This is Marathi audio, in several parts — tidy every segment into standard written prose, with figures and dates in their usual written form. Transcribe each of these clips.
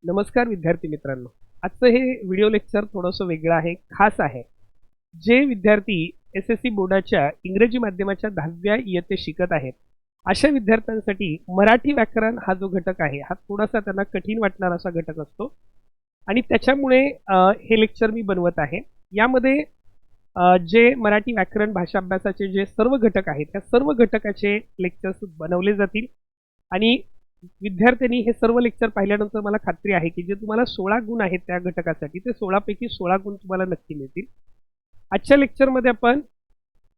नमस्कार विद्यार्थी मित्रांनो. आजचं हे व्हिडिओ लेक्चर थोडंसं वेगळं आहे, खास आहे. जे विद्यार्थी SSC बोर्डाच्या इंग्रजी माध्यमाच्या 10व्या इयत्तेत शिकत आहेत, अशा विद्यार्थ्यांसाठी मराठी व्याकरण हा जो घटक आहे, हा थोडासा त्यांना कठीण वाटणारा असा घटक असतो आणि त्याच्यामुळे हे लेक्चर मी बनवत आहे. यामध्ये जे मराठी व्याकरण भाषा अभ्यासाचे जे सर्व घटक आहेत, त्या सर्व घटकाचे लेक्चर्स बनवले जातील आणि विद्यार्थ्यांनी हे सर्व लेक्चर पाहिल्यानंतर मला खात्री आहे की जे तुम्हाला 16 गुण आहेत त्या घटकासाठी, ते 16 पैकी 16 गुण तुम्हाला नक्की मिळतील. आजच्या लेक्चरमध्ये आपण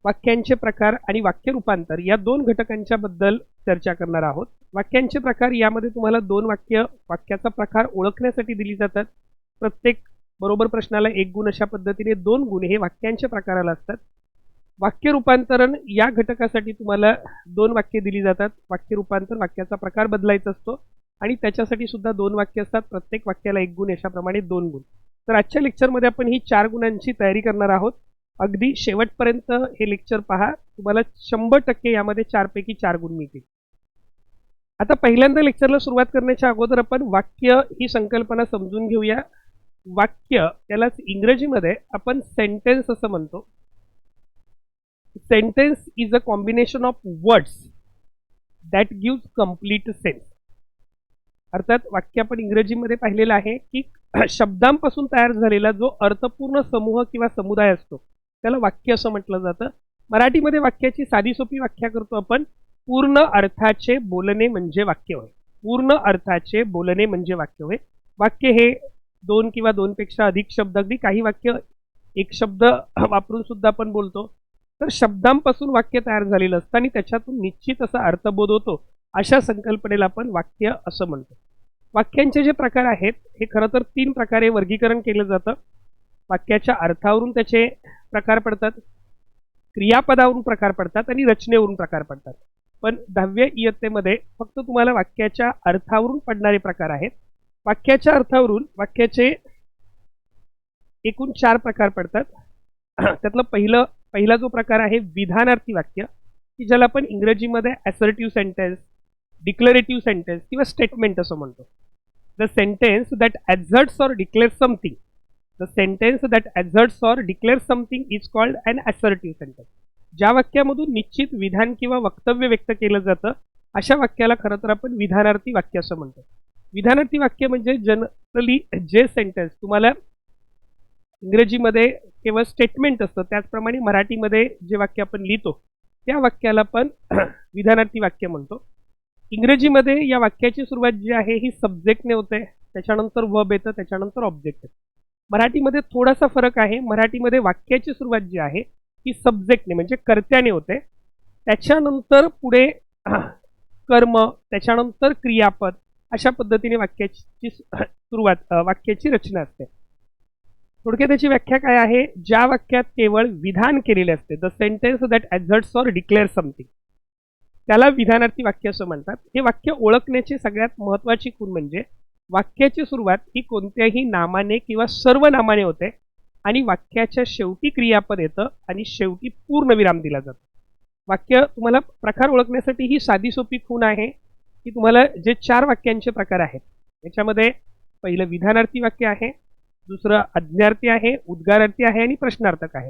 वाक्यांचे प्रकार आणि वाक्य रूपांतर या दोन घटकांच्या बद्दल चर्चा करणार आहोत. वाक्यांचे प्रकार यामध्ये तुम्हाला दोन वाक्याचा प्रकार ओळखण्यासाठी दिली जातात. प्रत्येक बरोबर प्रश्नाला 1 गुण, अशा पद्धतीने 2 गुण हे वाक्यांच्या प्रकाराला असतात. वाक्य रूपांतरण या घटकासाठी तुम्हाला 2 वाक्ये दिली जातात. वाक्य रूपांतर वाक्याचा प्रकार बदलायचा असतो आणि त्याच्यासाठी सुद्धा 2 वाक्य असतात. प्रत्येक वाक्याला 1 गुण, अशाप्रमाणे 2 गुण. तर आजच्या लेक्चरमध्ये आपण ही 4 गुणांची तयारी करणार आहोत. अगदी शेवटपर्यंत हे लेक्चर पहा, तुम्हाला 100% यामध्ये 4 पैकी 4 गुण मिळतील. आता पहिल्यांदा लेक्चरला सुरुवात करण्याच्या अगोदर आपण वाक्य ही संकल्पना समजून घेऊया. वाक्य त्यालाच इंग्रजीमध्ये आपण सेंटेन्स असं म्हणतो. Sentence is a combination of words that gives complete sense. अर्थात वाक्य आपण इंग्रजीमध्ये पाहिलेलं आहे की शब्दांपासून तयार झालेला जो अर्थपूर्ण समूह किंवा समुदाय असतो त्याला वाक्य असं म्हटलं जातं. मराठीमध्ये वाक्याची साधी सोपी व्याख्या करतो आपण, पूर्ण अर्थाचे बोलणे म्हणजे वाक्य होय. पूर्ण अर्थाचे बोलणे म्हणजे वाक्य होय. वाक्य हे 2 किंवा 2 पेक्षा अधिक शब्द, अगदी काही वाक्य एक शब्द वापरून सुद्धा आपण बोलतो. तर शब्दांपासून वाक्य तयार झालेलं असतं आणि त्याच्यातून निश्चित असा अर्थबोध होतो. अशा संकल्पनेला आपण वाक्य असं म्हणतो. वाक्यांचे जे प्रकार आहेत हे खरं तर 3 प्रकारे वर्गीकरण केलं जातं. वाक्याच्या अर्थावरून त्याचे प्रकार पडतात, क्रियापदावरून प्रकार पडतात आणि रचनेवरून प्रकार पडतात. पण 10व्या इयत्तेमध्ये फक्त तुम्हाला वाक्याच्या अर्थावरून पडणारे प्रकार आहेत. वाक्याच्या अर्थावरून वाक्याचे एकूण 4 प्रकार पडतात. त्यातलं पहिला जो प्रकार आहे विधानार्थी वाक्य, की ज्याला आपण इंग्रजीमध्ये असर्टिव्ह सेंटेन्स, डिक्लरेटिव्ह सेंटेन्स किंवा स्टेटमेंट असं म्हणतो. The sentence that asserts or declare something, the sentence that asserts or declare something is called an assertive sentence. ज्या वाक्यामधून निश्चित विधान किंवा वक्तव्य व्यक्त केलं जातं अशा वाक्याला खरं तर आपण विधानार्थी वाक्य असं म्हणतो. विधानार्थी वाक्य म्हणजे जनरली जे सेंटेन्स तुम्हाला इंग्रजीमध्ये केवळ स्टेटमेंट असतं, त्याचप्रमाणे मराठीमध्ये जे वाक्य आपण लिहितो त्या वाक्याला आपण विधानार्थी वाक्य म्हणतो. इंग्रजीमध्ये या वाक्याची सुरुवात जी आहे ही सब्जेक्टने होते, त्याच्यानंतर वर्ब येतं, त्याच्यानंतर ऑब्जेक्ट येतं. मराठीमध्ये थोडासा फरक आहे. मराठीमध्ये वाक्याची सुरुवात जी आहे ही सब्जेक्टने म्हणजे कर्त्याने होते, त्याच्यानंतर पुढे कर्म, त्याच्यानंतर क्रियापद, अशा पद्धतीने वाक्याची सुरुवात, वाक्याची रचना असते. थोडक्यात त्याची व्याख्या काय आहे? ज्या वाक्यात केवळ विधान केलेले असते, the sentence that asserts or declare something, त्याला विधानार्थी वाक्य असं म्हणतात. हे वाक्य ओळखण्याची सगळ्यात महत्त्वाची खूण म्हणजे वाक्याची सुरुवात ही कोणत्याही नामाने किंवा सर्वनामाने होते आणि वाक्याच्या शेवटी क्रियापद येतं आणि शेवटी पूर्णविराम दिला जातो. वाक्य तुम्हाला प्रकार ओळखण्यासाठी ही साधी सोपी खूण आहे की तुम्हाला जे 4 वाक्यांचे प्रकार आहेत याच्यामध्ये पहिलं विधानार्थी वाक्य आहे, दुसरं आज्ञार्थी आहे, उद्गारार्थी आहे आणि प्रश्नार्थक आहे.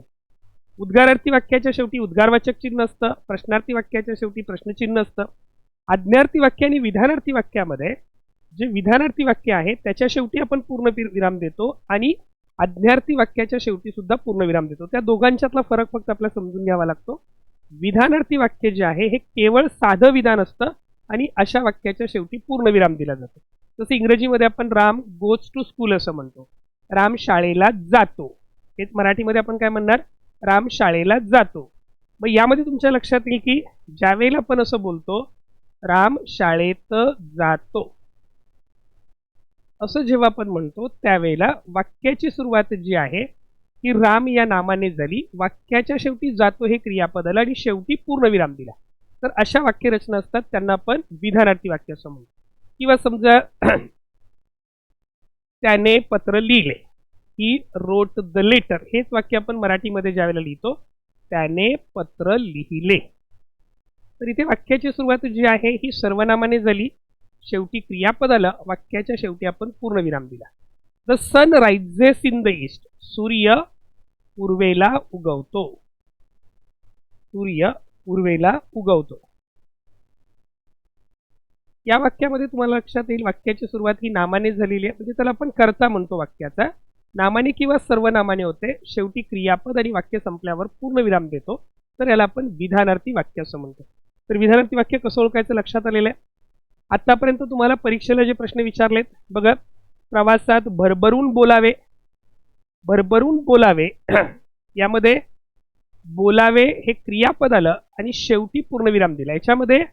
उद्गारार्थी वाक्याच्या शेवटी उद्गारवाचक चिन्ह असतं, प्रश्नार्थी वाक्याच्या शेवटी प्रश्नचिन्ह असतं. आज्ञार्थी वाक्य आणि विधानार्थी वाक्यामध्ये जे विधानार्थी वाक्य आहे त्याच्या शेवटी आपण पूर्ण विराम देतो आणि आज्ञार्थी वाक्याच्या शेवटी सुद्धा पूर्ण विराम देतो. त्या दोघांच्यातला फरक फक्त आपल्याला समजून घ्यावा लागतो. विधानार्थी वाक्य जे आहे हे केवळ साधं विधान असतं आणि अशा वाक्याच्या शेवटी पूर्ण विराम दिला जातो. जसं इंग्रजीमध्ये आपण राम गोज टू स्कूल असं म्हणतो, राम शाळेला जातो. हेच मराठीमध्ये आपण काय म्हणणार? राम शाळेला जातो. मग यामध्ये तुमच्या लक्षात येईल की ज्यावेळेला आपण असं बोलतो राम शाळेत जातो असं जेव्हा आपण म्हणतो त्यावेळेला वाक्याची सुरुवात जी आहे की राम या नामाने झाली, वाक्याच्या शेवटी जातो हे क्रियापद आलं आणि शेवटी पूर्णविराम दिला. तर अशा वाक्यरचना असतात, त्यांना आपण विधानार्थी वाक्य असं म्हणतो. किंवा समजा त्याने पत्र लिहिले, ही रोट द लेटर, हेच वाक्य आपण मराठीमध्ये ज्यावेळेला लिहितो त्याने पत्र लिहिले, तर इथे वाक्याची सुरुवात जी आहे ही सर्वनामाने झाली, शेवटी क्रियापद आलं, वाक्याच्या शेवटी आपण पूर्णविराम दिला. The sun rises in the east. सूर्य पूर्वेला उगवतो. सूर्य पूर्वेला उगवतो. या वाक्यामध्ये तुम्हाला लक्षात येईल वाक्याची सुरुवात ही नामाने झालेली आहे, म्हणजे त्याला आपण कर्ता म्हणतो वाक्याचा. नामाने किंवा सर्वनामाने होते. शेवटी क्रियापद आणि वाक्य संपल्यावर पूर्णविराम देतो, तर याला आपण विधानार्थी वाक्य असं म्हणतो. तर विधानार्थी वाक्य कसं ओळखायचं लक्षात आलेलं आहे. आतापर्यंत तुम्हाला परीक्षेला जे प्रश्न विचारलेत बघा, प्रवासात भरभरून बोलावे. भरभरून बोलावे यामध्ये बोलावे हे क्रियापद आलं आणि शेवटी पूर्णविराम दिला. याच्यामध्ये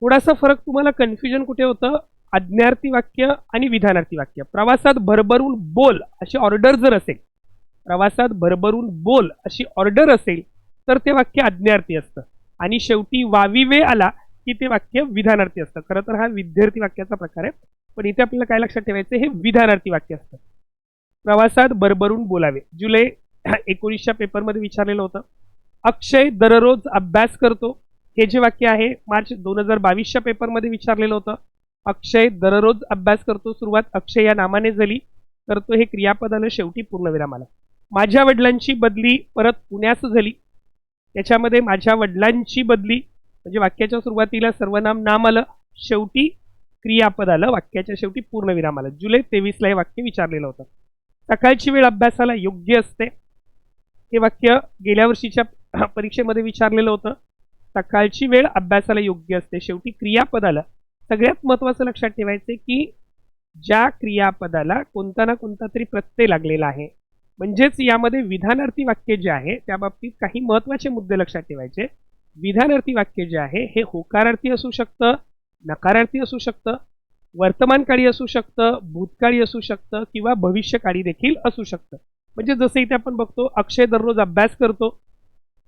थोडासा फरक, तुम्हाला कन्फ्युजन कुठे होतं, आज्ञार्थी वाक्य आणि विधानार्थी वाक्य. प्रवासात भरभरून बोल अशी ऑर्डर जर असेल, प्रवासात भरभरून बोल अशी ऑर्डर असेल तर ते वाक्य आज्ञार्थी असतं, आणि शेवटी वाविवे आला की ते वाक्य विधानार्थी असतं. खरं तर हा विद्यार्थी वाक्याचा प्रकार आहे, पण इथे आपल्याला काय लक्षात ठेवायचं, हे विधानार्थी वाक्य असतं. प्रवासात भरभरून बोलावे जुलै 19च्या पेपरमध्ये विचारलेलं होतं. अक्षय दररोज अभ्यास करतो. हे जे वाक्य आहे मार्च 2022च्या पेपरमध्ये विचारलेलं होतं. अक्षय दररोज अभ्यास करतो. सुरुवात अक्षय या नामाने झाली, करतो हे क्रियापद आलं, शेवटी पूर्णविराम आला. माझ्या वडिलांची बदली परत पुण्यास झाली. त्याच्यामध्ये माझ्या वडिलांची बदली म्हणजे वाक्याच्या सुरुवातीला सर्वनाम नाम आलं, शेवटी क्रियापद आलं, वाक्याच्या शेवटी पूर्णविराम आलं. जुलै 23ला हे वाक्य विचारलेलं होतं. सकाळची वेळ अभ्यासाला योग्य असते. हे वाक्य गेल्या वर्षीच्या परीक्षेमध्ये विचारलेलं होतं. सकाळची वेळ अभ्यासाला योग्य असते, शेवटी क्रियापद आलं. सगळ्यात महत्त्वाचं लक्षात ठेवायचं की ज्या क्रियापदाला कोणता ना कोणता तरी प्रत्यय लागलेला आहे, म्हणजेच यामध्ये विधानार्थी वाक्य जे आहे त्या बाबतीत काही महत्त्वाचे मुद्दे लक्षात ठेवायचे. विधानार्थी वाक्य जे आहे हे होकारार्थी असू शकतं, नकारार्थी असू शकतं, वर्तमानकाळी असू शकतं, भूतकाळी असू शकतं किंवा भविष्यकाळी देखील असू शकतं. म्हणजे जसं इथे आपण बघतो अक्षय दररोज अभ्यास करतो,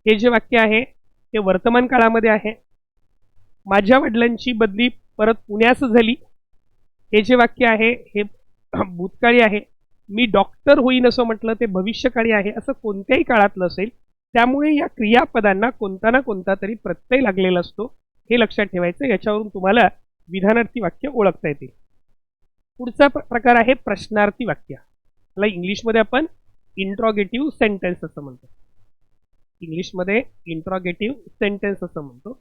हे जे वाक्य आहे ते वर्तमान काळामध्ये आहे. माझ्या वडिलांची बदली परत पुण्यास झाली, हे जे वाक्य आहे हे भूतकाळी आहे. मी डॉक्टर होईन असं म्हटलं ते भविष्यकाळी आहे. असं कोणत्याही काळातलं असेल, त्यामुळे या क्रियापदांना कोणता ना कोणता तरी प्रत्यय लागलेला असतो, हे लक्षात ठेवायचं. याच्यावरून तुम्हाला विधानार्थी वाक्य ओळखता येतील. पुढचा प्रकार आहे प्रश्नार्थी वाक्य. याला इंग्लिशमध्ये आपण इंट्रॉगेटिव्ह सेंटेन्स असं म्हणतो. इंग्लिशमध्ये इंट्रॉगेटिव्ह सेंटेन्स असं म्हणतो.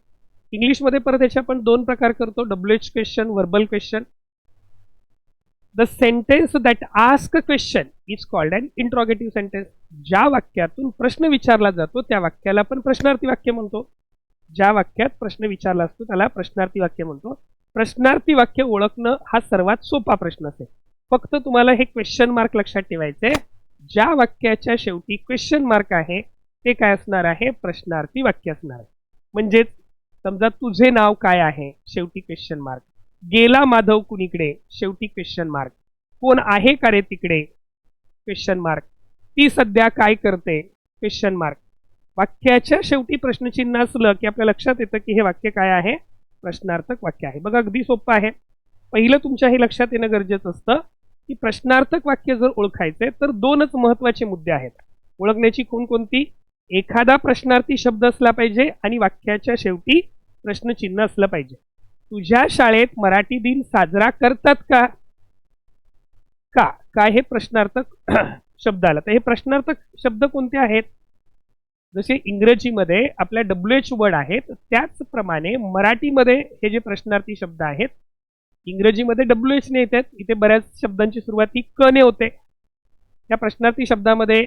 इंग्लिशमध्ये परत याचे आपण दोन प्रकार करतो, WH question, verbal question. The sentence that ask question is called an interrogative sentence. ज्या वाक्यातून प्रश्न विचारला जातो त्या वाक्याला आपण प्रश्नार्थी वाक्य म्हणतो. ज्या वाक्यात प्रश्न विचारला असतो त्याला प्रश्नार्थी वाक्य म्हणतो. प्रश्नार्थी वाक्य ओळखणं हा सर्वात सोपा प्रश्न असेल. फक्त तुम्हाला हे क्वेश्चन मार्क लक्षात ठेवायचे. ज्या वाक्याच्या शेवटी क्वेश्चन मार्क आहे ते काय असणार आहे, प्रश्नार्थी वाक्य असणार आहे. म्हणजेच समजा तुझे नाव काय आहे, शेवटी क्वेश्चन मार्क. गेला माधव कुणीकडे, शेवटी क्वेश्चन मार्क. कोण आहे का रे तिकडे, क्वेश्चन मार्क. ती सध्या काय करते, क्वेश्चन मार्क. वाक्याच्या शेवटी प्रश्नचिन्ह असलं की आपल्या लक्षात येतं की हे वाक्य काय आहे, प्रश्नार्थक वाक्य आहे. बघा अगदी सोपं आहे. पहिलं तुमच्या हे लक्षात येणं गरजेचं असतं की प्रश्नार्थक वाक्य जर ओळखायचे तर दोनच महत्त्वाचे मुद्दे आहेत ओळखण्याची. कोणकोणती, एखादा प्रश्नार्थी शब्द असला पाहिजे आणि वाक्याच्या शेवटी प्रश्नचिन्ह असलं पाहिजे. तुझ्या शाळेत मराठी दिन साजरा करतात का, का काय हे प्रश्नार्थक शब्द आला. तर हे प्रश्नार्थक शब्द कोणते आहेत, जसे इंग्रजीमध्ये आपल्या WH वर्ड आहेत त्याचप्रमाणे मराठीमध्ये हे जे प्रश्नार्थी शब्द आहेत इंग्रजीमध्ये WH ने येतात. इथे बऱ्याच शब्दांची सुरुवात ही क ने होते. या प्रश्नार्थी शब्दामध्ये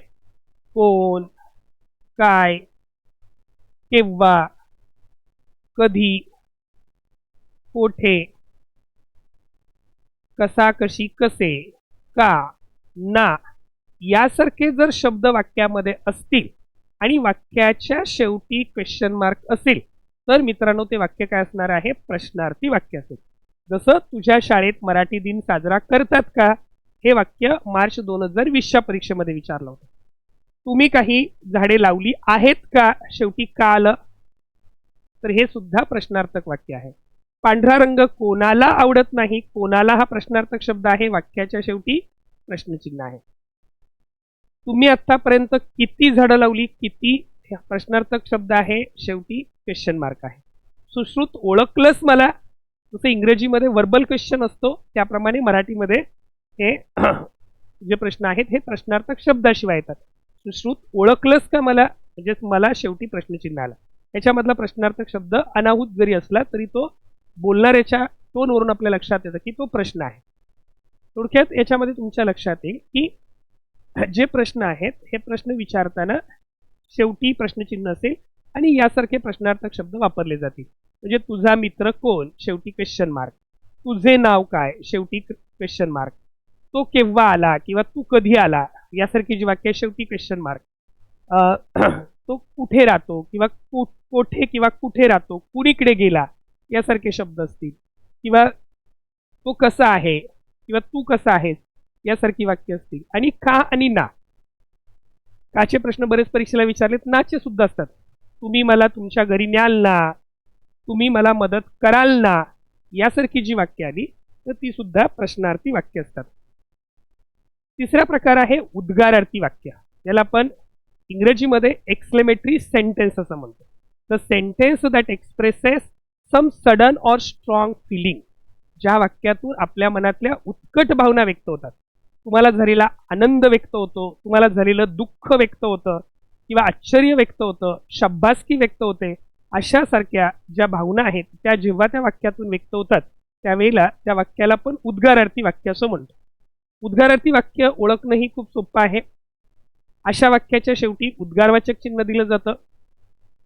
कोण, काय, केव्हा, कधी, कोठे, कसा, कशी, कसे, का, ना यासारखे जर शब्द वाक्यामध्ये असतील आणि वाक्याच्या शेवटी क्वेश्चन मार्क असेल तर मित्रांनो ते वाक्य काय असणार आहे, प्रश्नार्थी वाक्य असेल. जसं तुझ्या शाळेत मराठी दिन साजरा करतात का, हे वाक्य मार्च 2020च्या परीक्षेमध्ये विचारलं होतं. तुम्ही काही झाडे लावली आहेत का, शेवटी का आलं, तर हे सुद्धा प्रश्नार्थक वाक्य आहे. पांढरा रंग कोणाला आवडत नाही, कोणाला हा प्रश्नार्थक शब्द आहे, वाक्याच्या शेवटी प्रश्नचिन्ह आहे. तुम्ही आतापर्यंत किती झाडं लावली, किती प्रश्नार्थक शब्द आहे, शेवटी क्वेश्चन मार्क आहे. सुश्रुत ओळखलंस मला, जसं इंग्रजीमध्ये वर्बल क्वेश्चन असतो त्याप्रमाणे मराठीमध्ये हे जे प्रश्न आहेत हे प्रश्नार्थक शब्दाशिवाय येतात. सुश्रुत ओळखलंच का मला, म्हणजेच मला शेवटी प्रश्नचिन्ह आला. याच्यामधला प्रश्नार्थक शब्द अनाहूत जरी असला तरी तो बोलणाऱ्याच्या टोनवरून आपल्या लक्षात येतं की तो प्रश्न आहे. थोडक्यात याच्यामध्ये तुमच्या लक्षात येईल की जे प्रश्न आहेत हे प्रश्न विचारताना शेवटी प्रश्नचिन्ह असेल आणि यासारखे प्रश्नार्थक शब्द वापरले जातील. म्हणजे तुझा मित्र कोण, शेवटी क्वेश्चन मार्क. तुझे नाव काय, शेवटी क्वेश्चन मार्क. तो केव्हा आला किंवा तू कधी आला, यासारखी जी वाक्य शेवटी क्वेश्चन मार्क. तो कुठे राहतो किंवा कोठे किंवा कुठे राहतो, कुणीकडे गेला, यासारखे शब्द असतील. किंवा तो कसा आहे किंवा तू कसा आहेस, यासारखी वाक्य असतील. आणि का आणि ना, काचे प्रश्न बरेच परीक्षेला विचारलेत, नाचे सुद्धा असतात. तुम्ही मला तुमच्या घरी न्याल ना, तुम्ही मला मदत कराल ना, यासारखी जी वाक्य आली तर ती सुद्धा प्रश्नार्थी वाक्य असतात. तिसरा प्रकार आहे उद्गारार्थी वाक्य. याला आपण इंग्रजीमध्ये एक्सक्लेमेटरी सेंटेन्स असं म्हणतो. The sentence that expresses some sudden or strong feeling. ज्या वाक्यातून आपल्या मनातल्या उत्कट भावना व्यक्त होतात. तुम्हाला झालेला आनंद व्यक्त होतो, तुम्हाला झालेलं दुःख व्यक्त होतं किंवा आश्चर्य व्यक्त होतं, शब्बासकी व्यक्त होते. अशासारख्या ज्या भावना आहेत त्या जेव्हा त्या वाक्यातून व्यक्त होतात त्यावेळेला त्या वाक्याला पण उद्गारार्थी वाक्य असं म्हणतो. उद्गारार्थी वाक्य ओळखणंही खूप सोपं आहे. अशा वाक्याच्या शेवटी उद्गारवाचक चिन्ह दिलं जातं.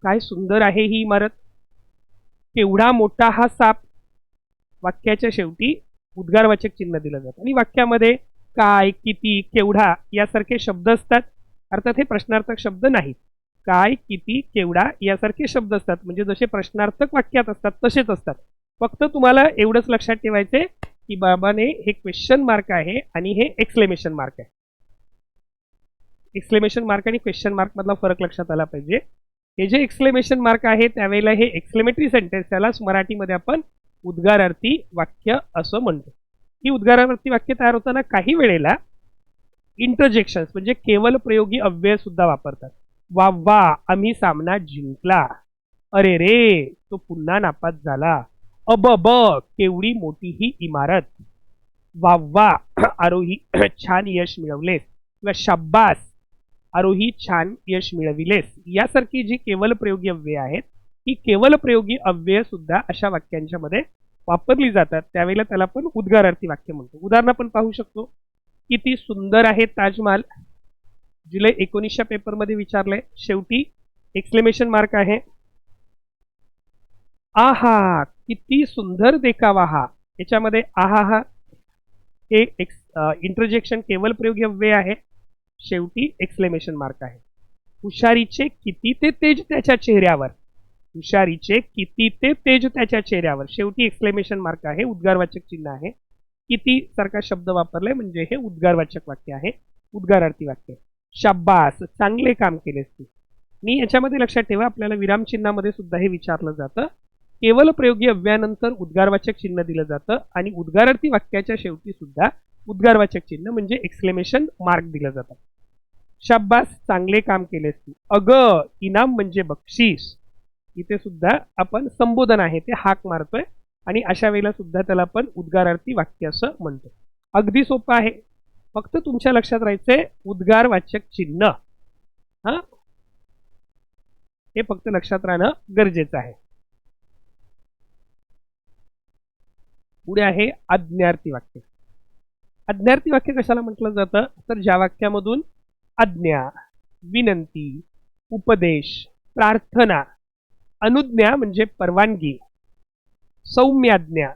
काय सुंदर आहे ही इमारत, केवढा मोठा हा साप. वाक्याच्या शेवटी उद्गारवाचक चिन्ह दिलं जातं. आणि वाक्यामध्ये काय, किती, केवढा यासारखे शब्द असतात. अर्थात हे प्रश्नार्थक शब्द नाहीत. काय, किती, केवढा यासारखे शब्द असतात. म्हणजे जसे प्रश्नार्थक वाक्यात असतात तसेच असतात. फक्त तुम्हाला एवढंच लक्षात ठेवायचे की बाबाने हे क्वेश्चन मार्क आहे आणि हे एक्सक्लेमेशन मार्क आहे. एक्सक्लेमेशन मार्क आणि क्वेश्चन मार्क मधला फरक लक्षात आला पाहिजे. हे जे एक्सक्लेमेशन मार्क आहे त्यावेळेला हे एक्सक्लेमेटरी सेंटेन्स, त्यालाच मराठीमध्ये आपण उद्गारार्थी वाक्य असं म्हणतो. ही उद्गारार्थी वाक्य तयार होताना काही वेळेला इंटरजेक्शन्स म्हणजे केवल प्रयोगी अव्यय सुद्धा वापरतात. वा वा, आम्ही सामना जिंकला. अरे रे, तो पुन्हा नापास झाला. अब केवढी मोठी ही इमारत. वा वा, आरोही छान यश मिळवलेस. किंवा शाब्बास, आरोही छान यश मिळविलेस. यासारखी जी केवल प्रयोगी अव्यय आहेत ही केवल प्रयोगी अव्यय सुद्धा अशा वाक्यांच्या मध्ये वापरली जातात. त्यावेळेला त्याला आपण उद्गारार्थी वाक्य म्हणतो. उदाहरण आपण पाहू शकतो. किती सुंदर आहे ताजमहाल. जुलै 19च्या पेपरमध्ये विचारलंय. शेवटी एक्सक्लेमेशन मार्क आहे. आहा, किती सुंदर देखावा हा. याच्यामध्ये आहा हा हे इंटरजेक्शन केवल प्रयोगी अव्यय आहे. शेवटी एक्सक्लेमेशन मार्क आहे. हुशारीचे किती ते तेज त्याच्या चेहऱ्यावर. हुशारीचे किती ते तेज त्याच्या चेहऱ्यावर. शेवटी एक्सक्लेमेशन मार्क आहे, उद्गारवाचक चिन्ह आहे. किती सारखा शब्द वापरलाय म्हणजे हे उद्गारवाचक वाक्य आहे, उद्गारार्थी वाक्य. शाब्बास, चांगले काम केलेस तू. आणि याच्यामध्ये लक्षात ठेवा आपल्याला विरामचिन्हामध्ये सुद्धा हे विचारलं जातं. केवल प्रयोगी अव्ययानंतर उद्गारवाचक चिन्ह दिलं जातं आणि उद्गारार्थी वाक्याच्या शेवटी सुद्धा उद्गारवाचक चिन्ह म्हणजे एक्सक्लेमेशन मार्क दिलं जातं. शाब्बास, चांगले काम केलेस तू. अगं, इनाम म्हणजे बक्षीस. इथे सुद्धा आपण संबोधन आहे ते हाक मारतोय आणि अशा वेळेला सुद्धा त्याला आपण उद्गारार्थी वाक्य असं म्हणतो. अगदी सोपं आहे. फक्त तुमच्या लक्षात राहायचंय उद्गारवाचक चिन्ह. हा, हे फक्त लक्षात राहणं गरजेचं आहे. पुढे आहे आज्ञार्थी वाक्य. आज्ञार्थी वाक्य कशाला म्हटलं जातं तर ज्या वाक्यामधून आज्ञा, विनंती, उपदेश, प्रार्थना, अनुज्ञा म्हणजे परवानगी, सौम्याज्ञा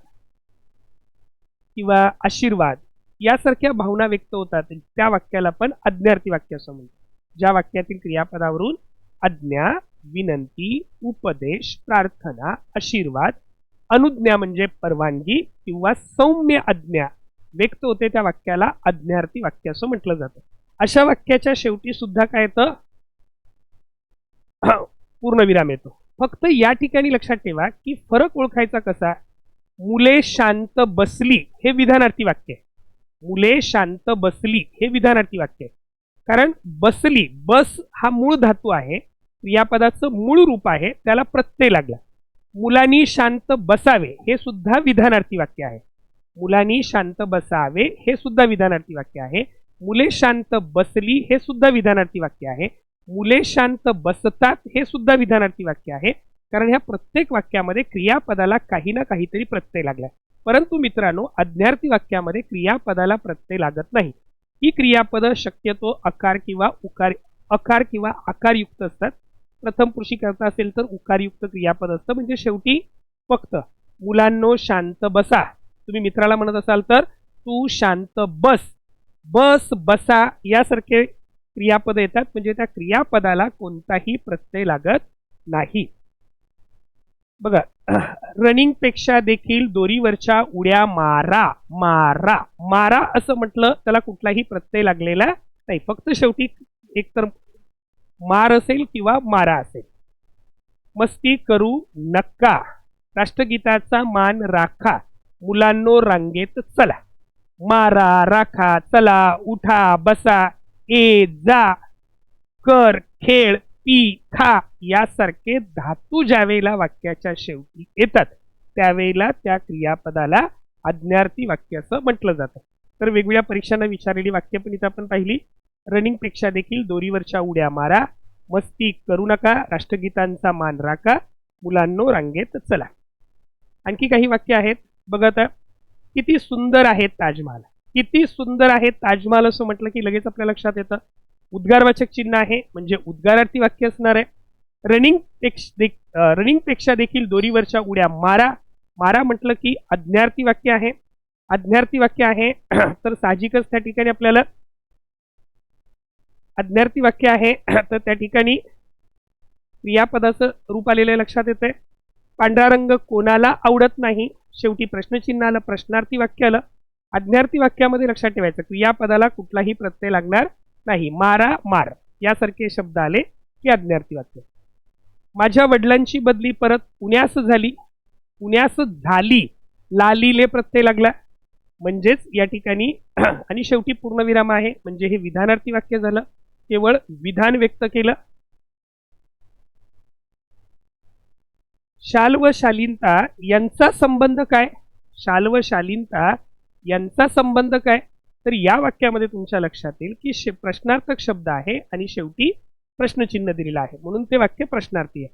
किंवा आशीर्वाद यासारख्या भावना व्यक्त होतात त्या वाक्याला आपण आज्ञार्थी वाक्य असं म्हणतो. ज्या वाक्यातील क्रियापदावरून आज्ञा, विनंती, उपदेश, प्रार्थना, आशीर्वाद, अनुज्ञा म्हणजे परवानगी किंवा सौम्य आज्ञा व्यक्त होते त्या वाक्याला आज्ञार्थी वाक्य असं म्हटलं जातं. अशा वाक्याच्या शेवटी सुद्धा काय येतं, पूर्णविराम येतो. फक्त या ठिकाणी लक्षात ठेवा की फरक ओळखायचा कसा. मुले शांत बसली हे विधानार्थी वाक्य आहे. मुले शांत बसली हे विधानार्थी वाक्य आहे. कारण बसली, बस हा मूळ धातू आहे, क्रियापदाचं मूळ रूप आहे, त्याला प्रत्यय लागला. मुलांनी शांत बसावे हे सुद्धा विधानार्थी वाक्य आहे. मुलांनी शांत बसावे हे सुद्धा विधानार्थी वाक्य आहे. मुले शांत बसली हे सुद्धा विधानार्थी वाक्य आहे. मुले शांत बसतात हे सुद्धा विधानार्थी वाक्य आहे. कारण ह्या प्रत्येक वाक्यामध्ये क्रियापदाला काही ना काहीतरी प्रत्यय लागलाय. परंतु मित्रांनो, आज्ञार्थी वाक्यामध्ये क्रियापदाला प्रत्यय लागत नाही. ही क्रियापद शक्यतो अकार किंवा आकारयुक्त असतात. प्रथम पुरुषी करता असेल तर उकारयुक्त क्रियापद असतं. म्हणजे शेवटी फक्त मुलांनो शांत बसा. तुम्ही मित्राला म्हणत असाल तर तू शांत बस, बस, बसा यासारखे क्रियापद येतात. म्हणजे त्या क्रियापदाला कोणताही प्रत्यय लागत नाही. बघा, रनिंग पेक्षा देखील दोरीवरच्या उड्या मारा. मारा मारा असं म्हटलं त्याला कुठलाही प्रत्यय लागलेला नाही. फक्त शेवटी एकतर मार असेल किंवा मारा असेल. मस्ती करू नका. राष्ट्रगीताचा मान राखा. मुलांनो रांगेत चला. मारा, राखा, चला, उठा, बसा, ये, जा, कर, खेळ, पी, खा यासारखे धातू ज्यावेळेला वाक्याच्या शेवटी येतात त्यावेळेला त्या क्रियापदाला आज्ञार्थी वाक्य असं म्हटलं जातं. तर वेगवेगळ्या परीक्षांना विचारलेली वाक्य पण इथं आपण पाहिली. रनिंग पेक्षा देखील दोरीवरच्या उड्या मारा. मस्ती करू नका. राष्ट्रगीतांचा मान राखा. मुलांनो रांगेत चला. आणखी काही वाक्य आहेत बघा. आता किती सुंदर आहे ताजमहाल. किती सुंदर आहे ताजमहाल असं म्हटलं की लगेच आपल्या लक्षात येतं उद्गारवाचक चिन्ह आहे म्हणजे उद्गारार्थी वाक्य असणार आहे. रनिंग पेक्षा देखील दोरीवरच्या उड्या मारा. मारा म्हटलं की आज्ञार्थी वाक्य आहे. आज्ञार्थी वाक्य आहे तर साहजिकच त्या ठिकाणी आपल्याला आज्ञार्थी वाक्य आहे तर त्या ठिकाणी क्रियापदाचं रूप आलेलं लक्षात येतंय. पांढरा रंग कोणाला आवडत नाही. शेवटी प्रश्नचिन्ह आलं, प्रश्नार्थी वाक्य आलं. आज्ञार्थी वाक्यामध्ये लक्षात ठेवायचं क्रियापदाला कुठलाही प्रत्यय लागणार नाही. मारा, मार यासारखे शब्द आले की आज्ञार्थी वाक्य. माझ्या वडिलांची बदली परत पुण्यास झाली. पुण्यास झाली लालीले प्रत्यय लागला म्हणजेच या ठिकाणी आणि शेवटी पूर्णविराम आहे म्हणजे हे विधानार्थी वाक्य झालं. केवळ विधान व्यक्त केलं. शाल व शालीनता यांचा संबंध काय. शाल व शालीनता यांचा संबंध काय. तर या वाक्यामध्ये तुमच्या लक्षात येईल की प्रश्नार्थक शब्द आहे आणि शेवटी प्रश्नचिन्ह दिलेलं आहे म्हणून ते वाक्य प्रश्नार्थी आहे.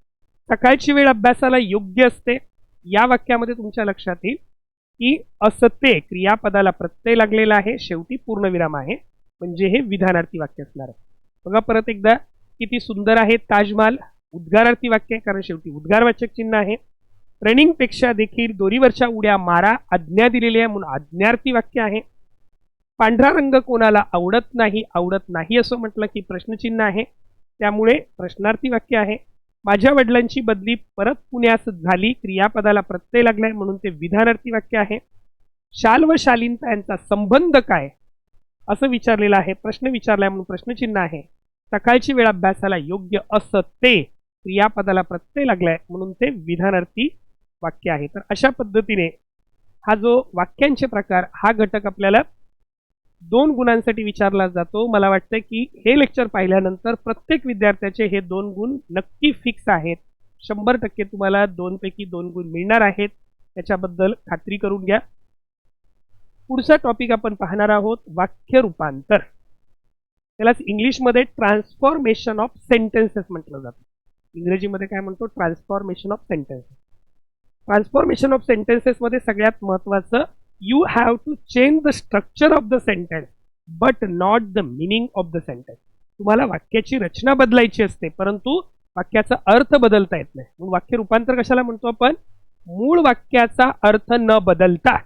सकाळची वेळ अभ्यासाला योग्य असते. या वाक्यामध्ये तुमच्या लक्षात येईल की असते क्रियापदाला प्रत्यय लागलेला आहे. शेवटी पूर्णविराम आहे म्हणजे हे विधानार्थी वाक्य असणार आहे. बघा परत एकदा, किती सुंदर आहे ताजमहाल उद्गारार्थी वाक्य आहे कारण शेवटी उद्गारवाचक चिन्ह आहे. रनिंग पेक्षा देखील दोरीवरच्या उड्या मारा आज्ञा दिलेली आहे म्हणून आज्ञार्थी वाक्य आहे. पांढरा रंग कोणाला आवडत नाही. आवडत नाही असं म्हटलं की प्रश्नचिन्ह आहे त्यामुळे प्रश्नार्थी वाक्य आहे. माझ्या वडिलांची बदली परत पुण्यास झाली क्रियापदाला प्रत्यय लागलाय म्हणून ते विधानार्थी वाक्य आहे. शाल व शालीनता यांचा संबंध काय असं विचारलेलं आहे. प्रश्न विचारलाय म्हणून प्रश्नचिन्ह आहे. सकाळची वेळ अभ्यासाला योग्य असते क्रियापदाला प्रत्यय लागलाय म्हणून ते विधानार्थी वाक्य आहे. तर अशा पद्धतीने हा जो वाक्यांचे प्रकार हा घटक आपल्याला 2 गुणांसाठी विचारला जातो. मला वाटतं की हे लेक्चर पाहिल्यानंतर प्रत्येक विद्यार्थ्याचे हे 2 गुण नक्की फिक्स आहेत. 100% तुम्हाला 2 पैकी 2 गुण मिळणार आहेत. त्याच्याबद्दल खात्री करून घ्या. पुढचा टॉपिक आपण पाहणार आहोत वाक्य रूपांतर. त्यालाच इंग्लिशमध्ये ट्रान्सफॉर्मेशन ऑफ सेंटेन्सेस म्हटलं जातं. इंग्रजीमध्ये काय म्हणतो, transformation of sentences. Transformation of sentences मध्ये सगळ्यात महत्त्वाचं, you have to change the structure of the sentence but not the meaning of the sentence. तुम्हाला वाक्याची रचना बदलायची असते परंतु वाक्याचा अर्थ बदलता येत नाही. म्हणून वाक्य रूपांतर कशाला म्हणतो आपण, मूळ वाक्याचा अर्थ न बदलता,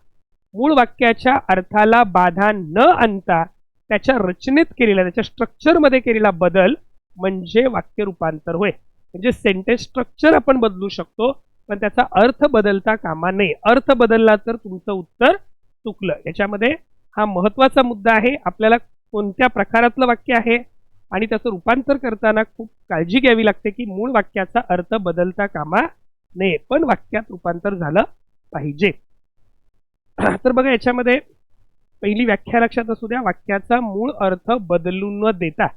मूळ वाक्याच्या अर्थाला बाधा न आणता त्याच्या रचनेत केलेला, त्याच्या स्ट्रक्चरमध्ये केलेला बदल म्हणजे वाक्य रूपांतर होय. म्हणजे सेंटेन्स स्ट्रक्चर आपण बदलू शकतो पण त्याचा अर्थ बदलता कामा नये. अर्थ बदलला तर तुमचं उत्तर चुकलं. याच्यामध्ये हा महत्त्वाचा मुद्दा आहे. आपल्याला कोणत्या प्रकारातलं वाक्य आहे आणि त्याचं रूपांतर करताना खूप काळजी घ्यावी लागते की मूळ वाक्याचा अर्थ बदलता कामा नये पण वाक्यात रूपांतर झालं पाहिजे. तर बघा याच्यामध्ये पहिली व्याख्या लक्षात असू द्या. वाक्याचा मूळ अर्थ बदलून न देता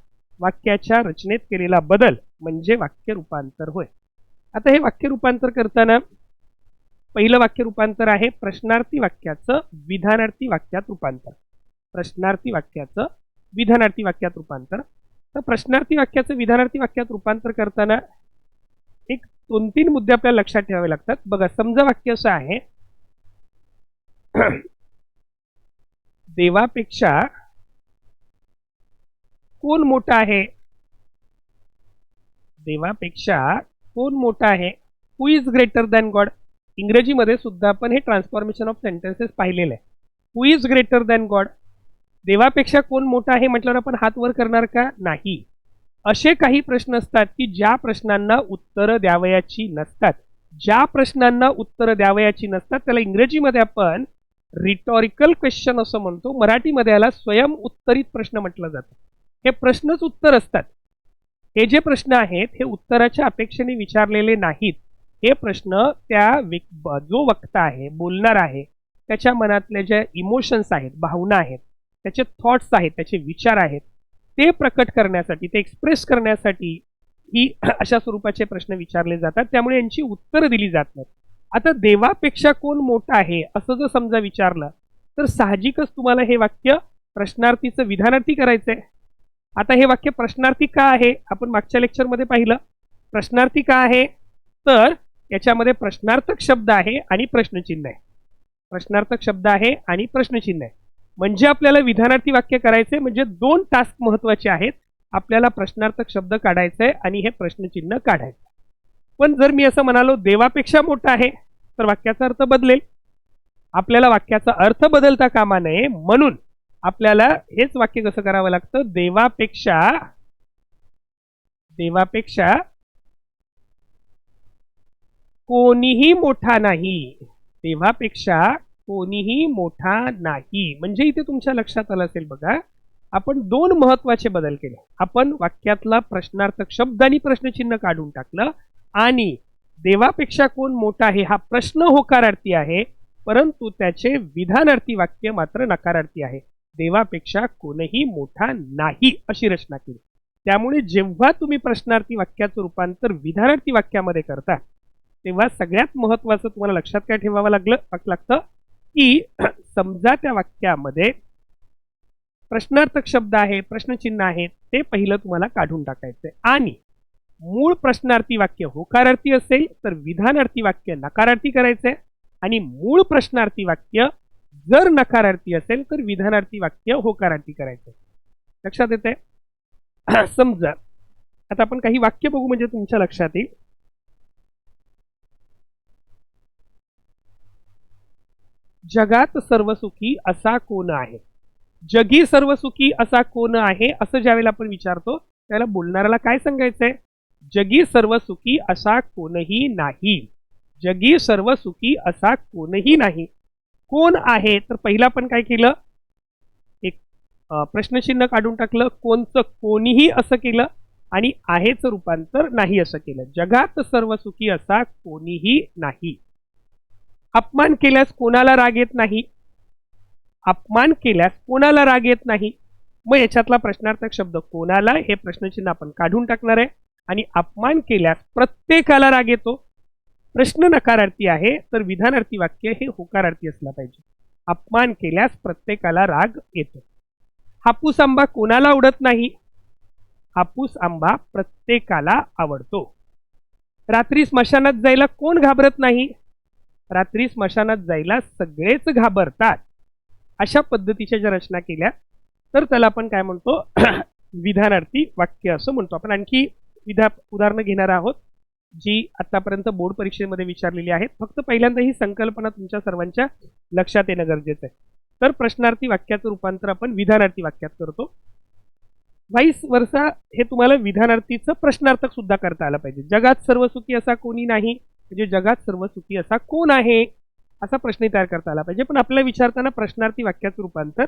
वाक्याच्या रचनेत केलेला बदल म्हणजे वाक्य रूपांतर होय. आता हे वाक्य रूपांतर करताना पहिलं वाक्य रूपांतर आहे प्रश्नार्थी वाक्याचं विधानार्थी वाक्यात रूपांतर. प्रश्नार्थी वाक्याचं विधानार्थी वाक्यात रूपांतर. तर प्रश्नार्थी वाक्याचं विधानार्थी वाक्यात रूपांतर करताना एक 2-3 मुद्दे आपल्याला लक्षात ठेवावे लागतात. बघा, समजा वाक्य असं आहे देवापेक्षा कोण मोठा आहे? देवापेक्षा कोण मोठा आहे? हु इज ग्रेटर दॅन गॉड? इंग्रजीमध्ये सुद्धा आपण हे ट्रान्सफॉर्मेशन ऑफ सेंटेन्सेस पाहिलेलं आहे. हु इज ग्रेटर दॅन गॉड? देवापेक्षा कोण मोठा आहे म्हटल्यावर आपण हात वर करणार का? नाही. असे काही प्रश्न असतात की ज्या प्रश्नांना उत्तरं द्यावयाची नसतात. ज्या प्रश्नांना उत्तरं द्यावयाची नसतात त्याला इंग्रजीमध्ये आपण रिटॉरिकल क्वेश्चन असं म्हणतो. मराठीमध्ये याला स्वयं उत्तरित प्रश्न म्हटलं जातं. हे प्रश्नच उत्तर असतात. हे जे प्रश्न आहेत हे उत्तराच्या अपेक्षेने विचारलेले नाहीत. हे प्रश्न त्या जो वक्ता आहे, बोलणार आहे, त्याच्या मनातले जे इमोशन्स आहेत, भावना आहेत, त्याचे थॉट्स आहेत, त्याचे विचार आहेत, ते प्रकट करण्यासाठी, ते एक्सप्रेस करण्यासाठी ही अशा स्वरूपाचे प्रश्न विचारले जातात. त्यामुळे यांची उत्तरं दिली जात नाहीत. आता देवापेक्षा कोण मोठा आहे असं जर समजा विचारलं तर साहजिकच तुम्हाला हे वाक्य प्रश्नार्थीचं विधानार्थी करायचंय. आता हे वाक्य प्रश्नार्थी का आहे? आपण मागच्या लेक्चरमध्ये पाहिलं. प्रश्नार्थी का आहे? तर याच्यामध्ये प्रश्नार्थक शब्द आहे आणि प्रश्नचिन्ह आहे. प्रश्नार्थक शब्द आहे आणि प्रश्नचिन्ह आहे. म्हणजे आपल्याला विधानार्थी वाक्य करायचे म्हणजे 2 टास्क महत्वाचे आहेत. आपल्याला प्रश्नार्थक शब्द काढायचा आहे आणि हे प्रश्नचिन्ह काढायचं. पण जर मी असं म्हणालो देवापेक्षा मोठा आहे तर वाक्याचा अर्थ बदलेल. आपल्याला वाक्याचा अर्थ बदलता कामा नये म्हणून आपल्याला हेच वाक्य कसं करावं लागतं? देवापेक्षा कोणीही मोठा नाही. देवापेक्षा कोणीही मोठा नाही. म्हणजे इथे तुमच्या लक्षात आलं असेल बघा, आपण 2 महत्वाचे बदल केले. आपण वाक्यातला प्रश्नार्थक शब्द आणि प्रश्नचिन्ह काढून टाकलं आणि देवापेक्षा कोण मोठा आहे हा प्रश्न होकारार्थी आहे, परंतु त्याचे विधानार्थी वाक्य मात्र नकारार्थी आहे. देवापेक्षा कोणीही मोठा नाही अशी रचना केली. त्यामुळे जेव्हा तुम्ही प्रश्नार्थी वाक्याचं रूपांतर विधानार्थी वाक्यामध्ये करता तेव्हा सगळ्यात महत्वाचं तुम्हाला लक्षात काय ठेवावं लागतं की समजा त्या वाक्यामध्ये प्रश्नार्थक शब्द आहे, प्रश्नचिन्ह आहे, ते पहिलं तुम्हाला काढून टाकायचंय आणि मूळ प्रश्नार्थी वाक्य होकारार्थी असेल तर विधानार्थी वाक्य नकारार्थी करायचंय आणि मूळ प्रश्नार्थी वाक्य जर नकारार्थी असेल तर विधानार्थी वाक्य होकारार्थी करायचंय. लक्षात येतंय? समजा आता आपण काही वाक्य बघू म्हणजे तुमच्या लक्षात येईल. जगात सर्वसुखी असा कोण आहे? जगी सर्वसुखी असा कोण आहे असं ज्यावेळेला आपण विचारतो त्याला बोलणाऱ्याला काय सांगायचंय? जगी सर्वसुखी असा कोणही नाही. जगी सर्वसुखी असा कोणही नाही. कोण आहे? तर पहिला आपण काय केलं? एक प्रश्नचिन्ह काढून टाकलं. कोणचं कोणीही असं केलं आणि आहेचं रूपांतर नाही असं केलं. जगात सर्वसुखी असा कोणीही नाही. अपमान केल्यास कोणाला राग येत नाही? अपमान केल्यास कोणाला राग येत नाही. मग याच्यातला प्रश्नार्थक शब्द कोणाला हे प्रश्नचिन्ह आपण काढून टाकणार आहे आणि अपमान केल्यास प्रत्येकाला राग येतो. प्रश्न नकारार्थी आहे तर विधानार्थी वाक्य हे होकारार्थी असलं पाहिजे. अपमान केल्यास प्रत्येकाला राग येतो. हापूस आंबा कोणाला आवडत नाही? हापूस आंबा प्रत्येकाला आवडतो. रात्री स्मशानात जायला कोण घाबरत नाही? रात्री स्मशानात जायला सगळेच घाबरतात. अशा पद्धतीच्या ज्या रचना केल्या तर त्याला आपण काय म्हणतो? विधानार्थी वाक्य असं म्हणतो. आपण आणखी उदाहरणं घेणार आहोत जी आतापर्यंत बोर्ड परीक्षेमध्ये विचारलेली आहेत. फक्त पहिल्यांदा ही संकल्पना तुमच्या सर्वांच्या लक्षात येणं गरजेचं आहे. तर प्रश्नार्थी वाक्याचं रूपांतर आपण विधानार्थी वाक्यात करतो. व्हाईस वर्सा हे तुम्हाला विधानार्थीचं प्रश्नार्थक सुद्धा करता आलं पाहिजे. जगात सर्वसुखी असा कोणी नाही म्हणजे जगात सर्वसुखी असा कोण आहे असा प्रश्न तयार करता आला पाहिजे. पण आपल्याला विचारताना प्रश्नार्थी वाक्याचं रूपांतर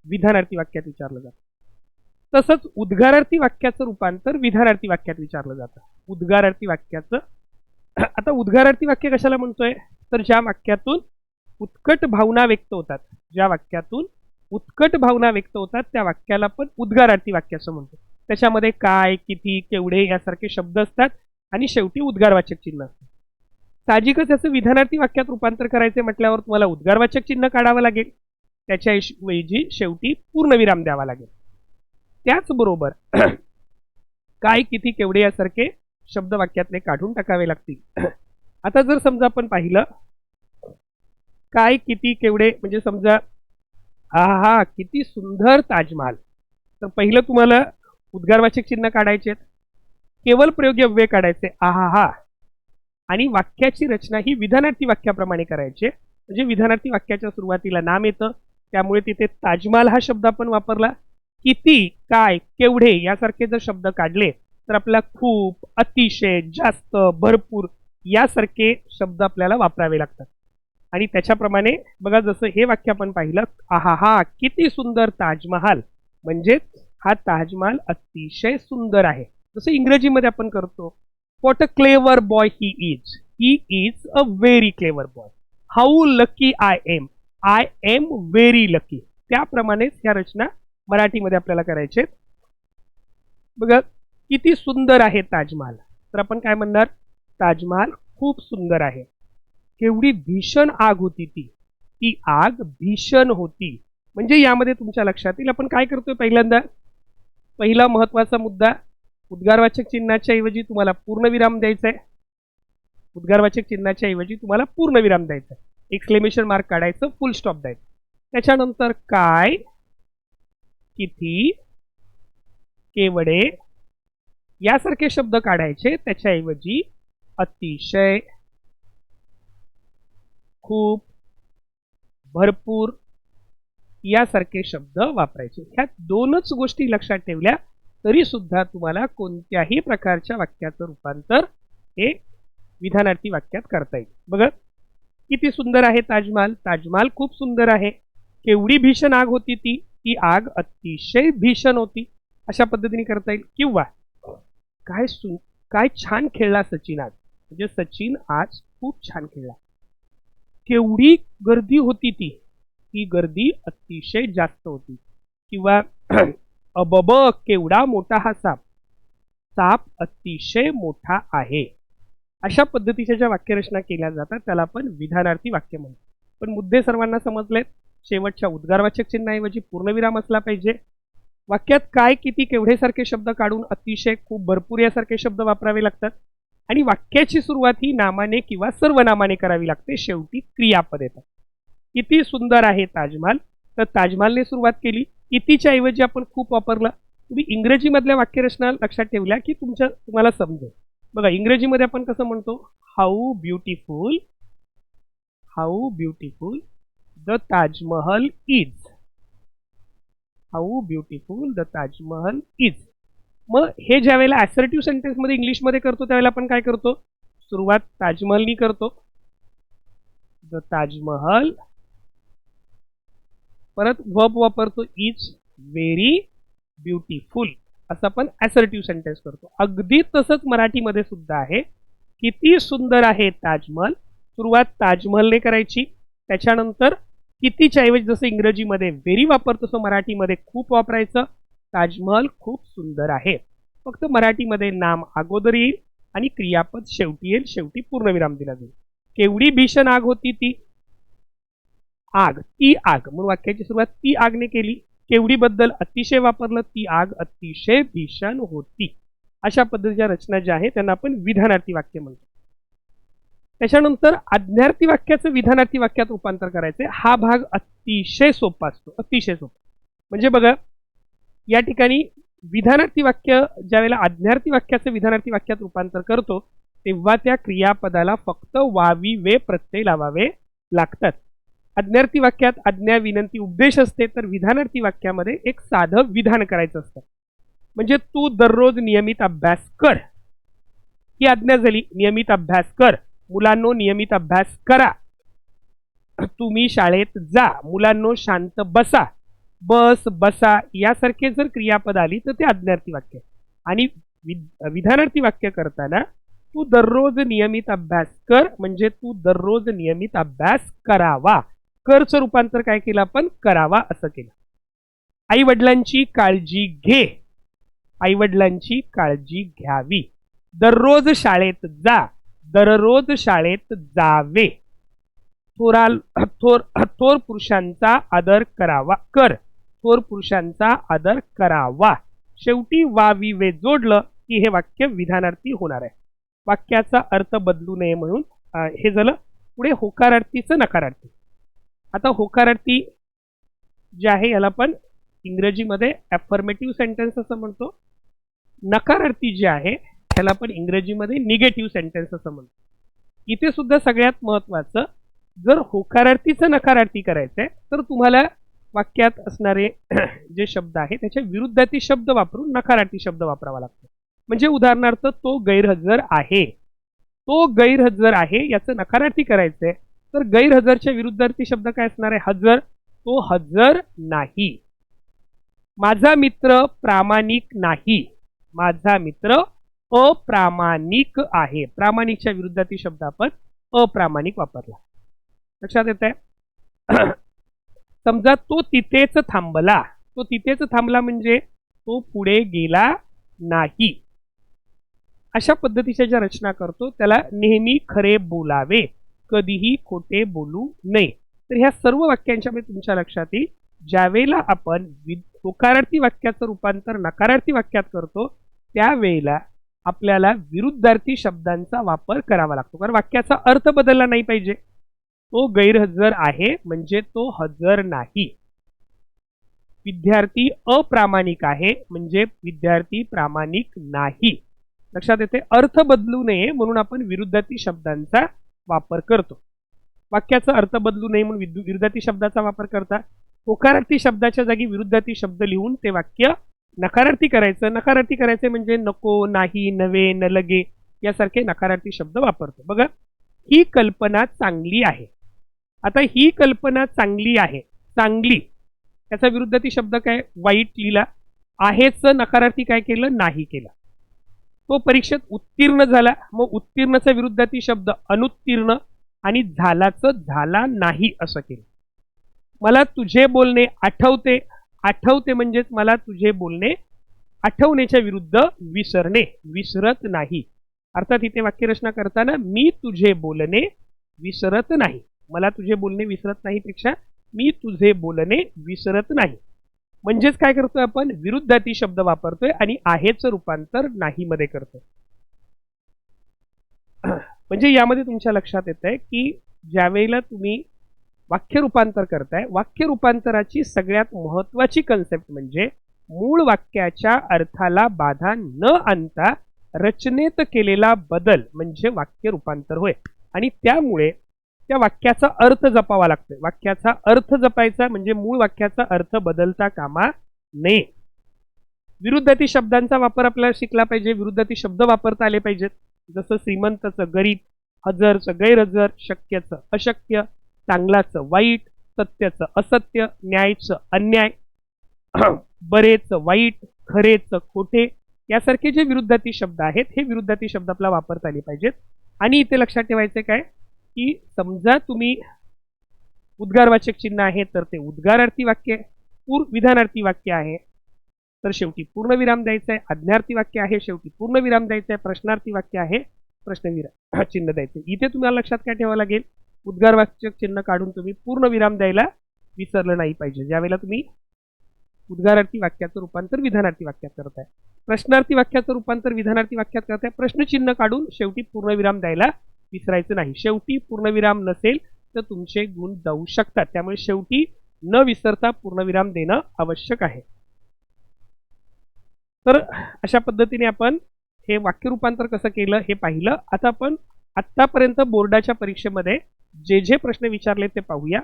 विधानार्थी वाक्यात विचारलं जातं. तसंच उद्गारार्थी वाक्याचं रूपांतर विधानार्थी वाक्यात विचारलं जातं. उद्गारार्थी वाक्याचं आता उद्गारार्थी वाक्य कशाला म्हणतोय? तर ज्या वाक्यातून उत्कट भावना व्यक्त होतात, ज्या वाक्यातून उत्कट भावना व्यक्त होतात त्या वाक्याला पण उद्गारार्थी वाक्य असं म्हणतो. त्याच्यामध्ये काय, किती, केवढे यासारखे शब्द असतात आणि शेवटी उद्गारवाचक चिन्ह असतं. साहजिकच याचं विधानार्थी वाक्यात रूपांतर करायचे म्हटल्यावर तुम्हाला उद्गारवाचक चिन्ह काढावं लागेल, त्याच्याऐवजी शेवटी पूर्णविराम द्यावा लागेल. त्याचबरोबर काय किती केवढे यासारखे शब्द वाक्यातले काढून टाकावे लागतील. आता जर समजा आपण पाहिलं काय किती केवढे म्हणजे समजा हा किती सुंदर ताजमहाल, तर पहिलं तुम्हाला उद्गारवाचक चिन्ह काढायचे, केवळ प्रयोगी अव्यय काढायचे हा, आणि वाक्याची रचना ही विधानार्थी वाक्याप्रमाणे करायचे. म्हणजे विधानार्थी वाक्याच्या सुरुवातीला नाम येतं, त्यामुळे तिथे ताजमहाल हा शब्द आपण वापरला. किती काय केवढे यासारखे जर शब्द काढले तर आपल्याला खूप अतिशय जास्त भरपूर यासारखे शब्द आपल्याला वापरावे लागतात. आणि त्याच्याप्रमाणे बघा जसं हे वाक्य आपण पाहिलं हा किती सुंदर ताजमहाल, म्हणजे हा ताजमहाल अतिशय सुंदर आहे. जसं इंग्रजीमध्ये आपण करतो what a clever boy he is a very clever boy, how lucky I am very lucky. त्याप्रमाणेच ह्या रचना मराठीमध्ये आपल्याला करायचे. बघा किती सुंदर आहे ताजमहाल, तर आपण काय म्हणणार ताजमहाल खूप सुंदर आहे. केवढी भीषण आग होती ती आग भीषण होती. म्हणजे यामध्ये तुमच्या लक्षात येईल आपण काय करतोय, पहिला महत्वाचा मुद्दा उद्गारवाचक चिन्हाच्या ऐवजी तुम्हाला पूर्णविराम द्यायचा आहे. उद्गारवाचक चिन्हाच्या ऐवजी तुम्हाला पूर्णविराम द्यायचा आहे, एक्सक्लेमेशन मार्क काढायचं, फुल स्टॉप द्यायचं. त्याच्यानंतर काय किती केवढे यासारखे शब्द काढायचे, त्याच्याऐवजी अतिशय खूप भरपूर यासारखे शब्द वापरायचे. ह्या दोनच गोष्टी लक्षात ठेवल्या तरी सुद्धा तुम्हाला कोणत्याही प्रकारच्या वाक्याचं रूपांतर हे विधानार्थी वाक्यात करता येईल. बघा किती सुंदर आहे ताजमहाल, ताजमहाल खूप सुंदर आहे. केवढी भीषण आग होती ती आग अतिशय भीषण होती, अशा पद्धतीने करता येईल. किंवा काय छान खेळला सचिन आज, म्हणजे सचिन आज खूप छान खेळला. केवढी गर्दी होती ती गर्दी अतिशय जास्त होती. किंवा अबब केवढा मोठा हा साप अतिशय मोठा आहे. अशा पद्धतीच्या ज्या वाक्यरचना केल्या जातात त्याला आपण विधानार्थी वाक्य म्हणतो. पण मुद्दे सर्वांना समजलेत. शेवटच्या उद्गारवाचक चिन्हाऐवजी पूर्णविराम असला पाहिजे. वाक्यात काय किती केवढे सारखे शब्द काढून अतिशय खूप भरपूर यासारखे शब्द वापरावे लागतात. आणि वाक्याची सुरुवात ही नामाने किंवा सर्वनामाने करावी लागते. शेवटी क्रियापद येतात. किती सुंदर आहे ताजमहाल, तर ताजमहालने सुरुवात केली, कितीच्या ऐवजी आपण खूप वापरला. तुम्ही इंग्रजीमधल्या वाक्यरचना लक्षात ठेवल्या की तुम्हाला समजेल. बघा इंग्रजीमध्ये आपण कसं म्हणतो, how beautiful the Taj Mahal is, how beautiful the Taj Mahal is. मग हे ज्या वेळेला असर्टिव्ह सेंटेन्स मध्ये इंग्लिशमध्ये करतो त्यावेळेला आपण काय करतो, सुरुवात ताजमहलनी करतो, द ताजमहल, परत वर्ब वापरतो इज व्हेरी ब्युटिफुल, असं आपण असर्टिव्ह सेंटेन्स करतो. अगदी तसंच मराठीमध्ये सुद्धा आहे. किती सुंदर आहे ताजमहल, सुरुवात ताजमहलने करायची, त्याच्यानंतर कितीच्या ऐवजी जसं इंग्रजीमध्ये व्हेरी वापरतो तसं मराठीमध्ये खूप वापरायचं. ताजमहल खूप सुंदर आहे. फक्त मराठीमध्ये नाम अगोदर येईल आणि क्रियापद शेवटी येईल, शेवटी पूर्णविराम दिला जाईल. केवढी भीषण आग होती ती आग म्हणून वाक्याची सुरुवात ती आगने केली. केवढी बद्दल अतिशय वापरलं, ती आग अतिशय भीषण होती. अशा पद्धतीच्या रचना ज्या आहेत त्यांना आपण विधानार्थी वाक्य म्हणतो. त्याच्यानंतर आज्ञार्थी वाक्याचं विधानार्थी वाक्यात रूपांतर करायचे. हा भाग अतिशय सोपा असतो, अतिशय सोपा. म्हणजे बघा या ठिकाणी विधानार्थी वाक्य ज्यावेळेला आज्ञार्थी वाक्याचं विधानार्थी वाक्यात रूपांतर करतो तेव्हा त्या क्रियापदाला फक्त वावी वे प्रत्यय लावावे लागतात. आज्ञार्थी वाक्यात आज्ञा विनंती उपदेश असते, तर विधानार्थी वाक्यामध्ये एक साधं विधान करायचं असतं. म्हणजे तू दररोज नियमित अभ्यास कर, ही आज्ञा झाली. नियमित अभ्यास कर, मुलांनो नियमित अभ्यास करा. तुम्ही शाळेत जा, मुलांनो शांत बसा, बस बसा यासारखे जर क्रियापद आली तर ते आज्ञार्थी वाक्य. आणि विधानार्थी वाक्य करताना तू दररोज नियमित अभ्यास कर म्हणजे तू दररोज नियमित अभ्यास करावा. करचं रूपांतर काय केलं आपण, करावा असं केलं. आई वडिलांची काळजी घे, आई वडिलांची काळजी घ्यावी. दररोज शाळेत जा, दररोज शाळेत जावे. थोर पुरुषांचा आदर करावा. थोर पुरुषांचा आदर करावा. शेवटी वाविवे जोडलं की हे वाक्य विधानार्थी होणार आहे. वाक्याचा अर्थ बदलू नये म्हणून हे झालं. पुढे होकारार्थीचं नकारार्थी. आता होकारार्थी जे आहे याला पण इंग्रजीमध्ये अफर्मेटिव्ह सेंटेन्स असं म्हणतो. नकारार्थी जे आहे त्याला पण इंग्रजीमध्ये निगेटिव्ह सेंटेन्स असं म्हणतो. इथे सुद्धा सगळ्यात महत्वाचं, जर होकारार्थीचं नकारार्थी करायचंय तर तुम्हाला वाक्यात असणारे जे शब्द आहे त्याच्या विरुद्धार्थी शब्द वापरून नकारार्थी शब्द वापरावा लागतो. म्हणजे उदाहरणार्थ तो गैरहजर आहे. तो गैरहजर आहे याचं नकारार्थी करायचंय तर गैरहजरच्या विरुद्धार्थी शब्द काय असणार आहे? हजर. तो हजर नाही. माझा मित्र प्रामाणिक नाही. माझा मित्र अप्रामाणिक आहे. प्रामाणिकच्या विरुद्धार्थी शब्द आपण अप्रामाणिक वापरला. लक्षात येत आहे? समजा तो तिथेच थांबला. तो तिथेच थांबला म्हणजे तो पुढे गेला नाही. अशा पद्धतीच्या ज्या रचना करतो त्याला नेहमी खरे बोलावे, कधीही खोटे बोलू नये. तर ह्या सर्व वाक्यांच्या मध्ये तुमच्या लक्षात येईल, ज्यावेळेला आपण होकारार्थी वाक्याचं रूपांतर नकारार्थी वाक्यात करतो त्यावेळेला आपल्याला विरुद्धार्थी शब्दांचा वापर करावा लागतो. कारण वाक्याचा अर्थ बदलला नाही पाहिजे. तो गैरहजर आहे म्हणजे तो हजर नाही. विद्यार्थी अप्रामाणिक आहे म्हणजे विद्यार्थी प्रामाणिक नाही. लक्षात येते? अर्थ बदलू नये म्हणून आपण विरुद्धार्थी शब्दांचा वापर करतो. वाक्याचा अर्थ बदलू नये म्हणून विरुद्धार्थी शब्दाचा वापर करता. होकारार्थी शब्दाच्या जागी विरुद्धार्थी शब्द लिहून ते वाक्य नकारार्थी करायचं. नकारार्थी करायचे म्हणजे नको, नाही, नवे, न लगे यासारखे नकारार्थी शब्द वापरतो. बघा, ही कल्पना चांगली आहे. आता ही कल्पना चांगली आहे, चांगली त्याचा विरुद्धार्थी शब्द काय? वाईट लिहिला. आहेच नकारार्थी काय केलं? नाही केलं. तो परीक्षेत उत्तीर्ण झाला, मग उत्तीर्णचा विरुद्धार्थी शब्द अनुत्तीर्ण आणि झालाचं झाला नाही असं केलं. मला तुझे बोलणे आठवते. आठवते म्हणजेच मला तुझे बोलणे आठवण्याच्या विरुद्ध विसरणे, विसरत नाही. अर्थात इथे वाक्यरचना करताना मी तुझे बोलणे विसरत नाही. मला तुझे बोलणे विसरत नाही पेक्षा मी तुझे बोलणे विसरत नाही. म्हणजेच काय करतोय आपण? विरुद्धार्थी शब्द वापरतोय आणि आहेचं रूपांतर नाही मध्ये करतोय. म्हणजे यामध्ये तुमच्या लक्षात येत आहे की ज्यावेळेला तुम्ही वाक्य रूपांतर करताय, वाक्य रूपांतराची सगळ्यात महत्वाची कन्सेप्ट म्हणजे मूळ वाक्याच्या अर्थाला बाधा न आणता रचनेत केलेला बदल म्हणजे वाक्य रूपांतर होय. आणि त्यामुळे त्या वाक्याचा अर्थ जपावा लागतोय. वाक्याचा अर्थ जपायचा म्हणजे मूळ वाक्याचा अर्थ बदलता कामा नये. विरुद्धार्थी शब्दांचा वापर आपल्याला शिकला पाहिजे. विरुद्धार्थी शब्द वापरता आले पाहिजेत. जसं श्रीमंतचं गरीब, हजरचं गैरहजर, शक्यचं अशक्य, चांगलाचं वाईट, सत्याचं असत्य, न्यायचं अन्याय, बरेचं वाईट, खरेचं खोटे यासारखे जे विरुद्धार्थी शब्द आहेत हे विरुद्धार्थी शब्द आपल्याला वापरता आले पाहिजेत. आणि इथे लक्षात ठेवायचे काय की समजा तुम्ही उद्गारवाचक चिन्ह आहे तर ते उद्गारार्थी वाक्य आहे. विधानार्थी वाक्य आहे तर शेवटी पूर्णविराम द्यायचा आहे. आज्ञार्थी वाक्य आहे शेवटी पूर्णविराम द्यायचा आहे. प्रश्नार्थी वाक्य आहे प्रश्नविराम चिन्ह द्यायचे. इथे तुम्हाला लक्षात काय ठेवावं लागेल? उद्गारवाचक चिन्ह काढून तुम्ही पूर्णविराम द्यायला विसरलं नाही पाहिजे ज्यावेळेला तुम्ही उद्गारार्थी वाक्याचं रूपांतर विधानार्थी वाक्यात करताय. प्रश्नार्थी वाक्याचं रूपांतर विधानार्थी वाक्यात करताय, प्रश्नचिन्ह काढून शेवटी पूर्णविराम द्यायला विसरायचं नाही. शेवटी पूर्णविराम नसेल तर तुमचे गुण जाऊ शकतात. त्यामुळे शेवटी न विसरता पूर्णविराम देणं आवश्यक आहे. तर अशा पद्धतीने आपण हे वाक्य रूपांतर कसं केलं हे पाहिलं. आता आपण आतापर्यंत बोर्डाच्या परीक्षेमध्ये जे जे प्रश्न विचारले ते पाहूया.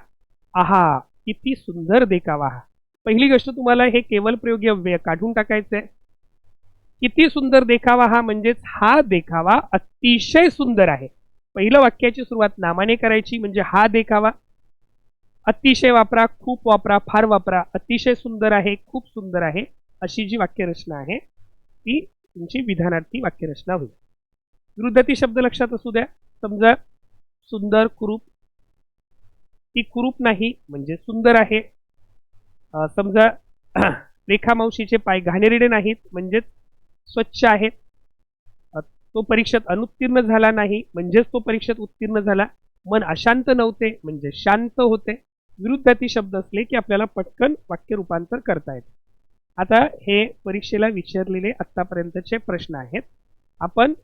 आहा किती सुंदर देखावा. पहिली गोष्ट तुम्हाला हे केवल प्रयोगी अव्यय काढून टाकायचंय. किती सुंदर देखावा हा म्हणजेच हा देखावा अतिशय सुंदर आहे. पहिलं वाक्याची सुरुवात नामाने करायची म्हणजे हा देखावा. अतिशय वापरा, खूप वापरा, फार वापरा. अतिशय सुंदर आहे, खूप सुंदर आहे अशी जी वाक्यरचना आहे ती तुमची विधानार्थी वाक्यरचना होईल. विरुद्धार्थी शब्द लक्षात असू द्या. समजा सुंदर कुरूप, ती कुरूप नाही म्हणजे सुंदर आहे. समजा रेखा मावशीचे पाय घाणेरडे नाहीत म्हणजे स्वच्छ आहेत. तो परीक्षेत अनुत्तीर्ण झाला नाही म्हणजेच तो परीक्षेत उत्तीर्ण झाला. मन अशांत नव्हते म्हणजे शांत होते. विरुद्धार्थी शब्द असले की आपल्याला पटकन वाक्य रूपांतर करता येते. आता हे परीक्षेला विचारलेले आतापर्यंतचे प्रश्न आहेत. आपण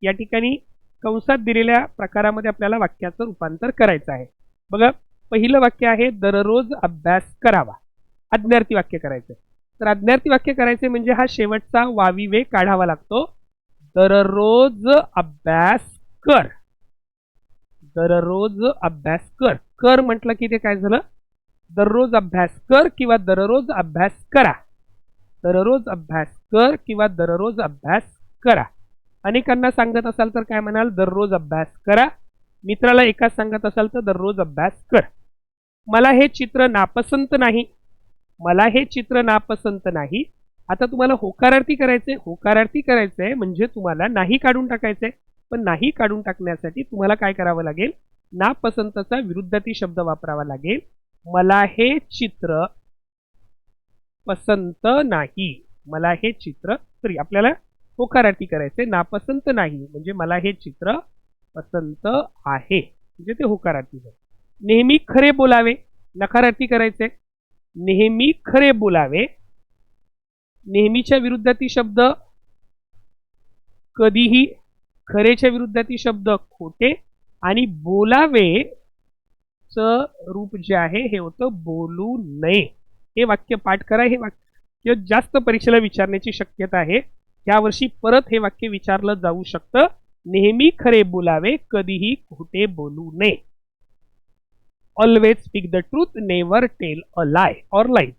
या ठिकाणी कंसात दिलेल्या प्रकारामध्ये आपल्याला वाक्याचं रूपांतर करायचं आहे. बघा, पहिलं वाक्य आहे दररोज अभ्यास करावा. आज्ञार्थी वाक्य करायचं. तर आज्ञार्थी वाक्य करायचे म्हणजे हा शेवटचा वाविवे काढावा लागतो. दररोज अभ्यास कर. दररोज अभ्यास कर. कर म्हटलं की ते काय झालं? दररोज अभ्यास कर किंवा दररोज अभ्यास करा. दररोज अभ्यास कर किंवा दररोज अभ्यास करा. अनेकांना सांगत असाल तर काय म्हणाल? दररोज अभ्यास करा. मित्राला एकाच सांगत असाल तर दररोज अभ्यास कर. मला हे चित्र नापसंत नाही. मला हे चित्र नापसंत नाही. आता तुम्हाला होकारार्थी करायचे. होकारार्थी करायचंय म्हणजे तुम्हाला नाही काढून टाकायचंय. पण नाही काढून टाकण्यासाठी तुम्हाला काय करावं लागेल? नापसंतचा विरुद्धार्थी शब्द वापरावा लागेल. मला हे चित्र पसंत नाही. मला हे चित्र, तरी आपल्याला होकारार्थी करायचे. नापसंत नाही म्हणजे मला हे चित्र पसंत आहे म्हणजे ते होकारार्थी आहे. नेहमी खरे बोलावे. नकारार्थी करायचे. नेहमी खरे बोलावे. नेहमीच्या विरुद्धार्थी शब्द कधीही. खरेच्या विरुद्धार्थी शब्द खोटे. आणि बोलावे च रूप जे आहे हे होतं बोलू नये. हे वाक्य पाठ करा. हे वाक्य जास्त परीक्षेला विचारण्याची शक्यता आहे. यावर्षी परत हे वाक्य विचारलं जाऊ शकतं. नेहमी खरे बोलावे, कधीही खोटे बोलू नये. Always speak the truth, never tell a lie or lies.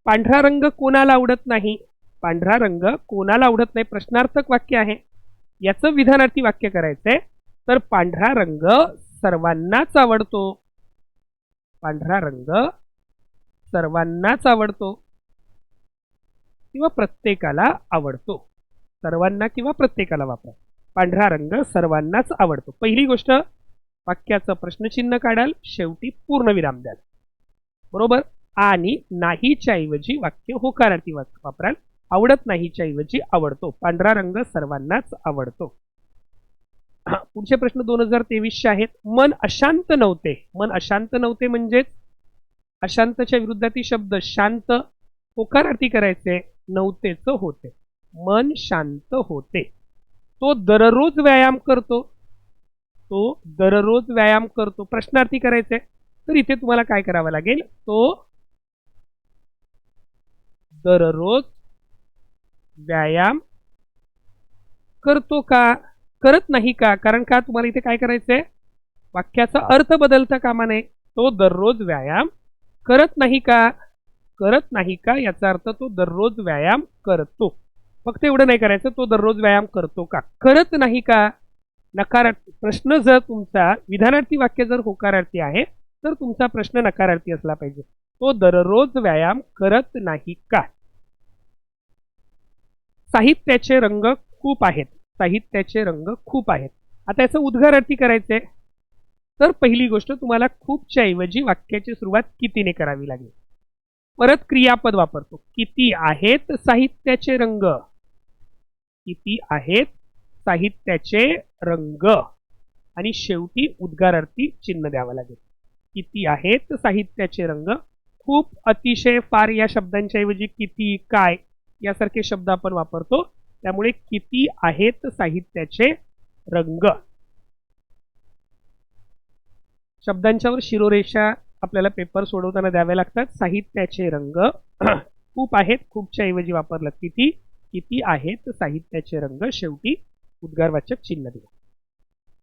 पांढरा रंग कोणाला आवडत नाही? पांढरा रंग कोणाला आवडत नाही? प्रश्नार्थक वाक्य आहे. याचं विधानार्थी वाक्य करायचंय. तर पांढरा रंग सर्वांनाच आवडतो. पांढरा रंग सर्वांनाच आवडतो किंवा प्रत्येकाला आवडतो. सर्वांना किंवा प्रत्येकाला वापरा. पांढरा रंग सर्वांनाच आवडतो. पहिली गोष्ट, वाक्याचं प्रश्नचिन्ह काढाल, शेवटी पूर्णविराम द्याल. बरोबर. आणि नाहीच्या ऐवजी वाक्य होकारार्थी वापराल. आवडत नाहीच्या ऐवजी आवडतो. पांढरा रंग सर्वांनाच आवडतो. पुढचे प्रश्न 2023 आहेत. मन अशांत नव्हते. मन अशांत नव्हते म्हणजेच अशांतच्या विरुद्धार्थी शब्द शांत. होकारार्थी करायचे. नव्हतेच होते. मन शांत होते. तो दररोज व्यायाम करतो. तो दररोज व्यायाम करतो. प्रश्नार्थी करायचे. तर इथे तुम्हाला काय करावं लागेल? तो दररोज व्यायाम करतो का? करत नाही का? कारण का तुम्हाला इथे काय करायचंय? वाक्याचा अर्थ बदलता कामा नये. तो दररोज व्यायाम करत नाही का? करत नाही का याचा अर्थ तो दररोज व्यायाम करतो. फक्त एवढं नाही करायचं. तो दररोज व्यायाम करतो का? करत नाही का? नकारार्थी. प्रश्न जर तुमचा विधानार्थी वाक्य जर होकारार्थी आहे तर तुमचा प्रश्न नकारार्थी असला पाहिजे. तो दररोज व्यायाम करत नाही का? साहित्याचे रंग खूप आहेत. साहित्याचे रंग खूप आहेत. आता याचं उद्गारार्थी करायचंय. तर पहिली गोष्ट, तुम्हाला खूपच्या ऐवजी वाक्याची सुरुवात कितीने करावी लागेल. परत क्रियापद वापरतो. किती आहेत साहित्याचे रंग. किती आहेत साहित्याचे रंग. आणि शेवटी उद्गारार्थी चिन्ह द्यावं लागेल. किती आहेत साहित्याचे रंग. खूप, अतिशय, फार या शब्दांच्या ऐवजी किती, काय यासारखे शब्द आपण वापरतो. त्यामुळे किती आहेत साहित्याचे रंग. शब्दांच्यावर शिरोरेषा आपल्याला पेपर सोडवताना द्याव्या लागतात. साहित्याचे रंग खूप आहेत. खूपच्या ऐवजी वापरलं किती. किती आहेत साहित्याचे रंग. शेवटी उद्गारवाचक चिन्ह दिलं.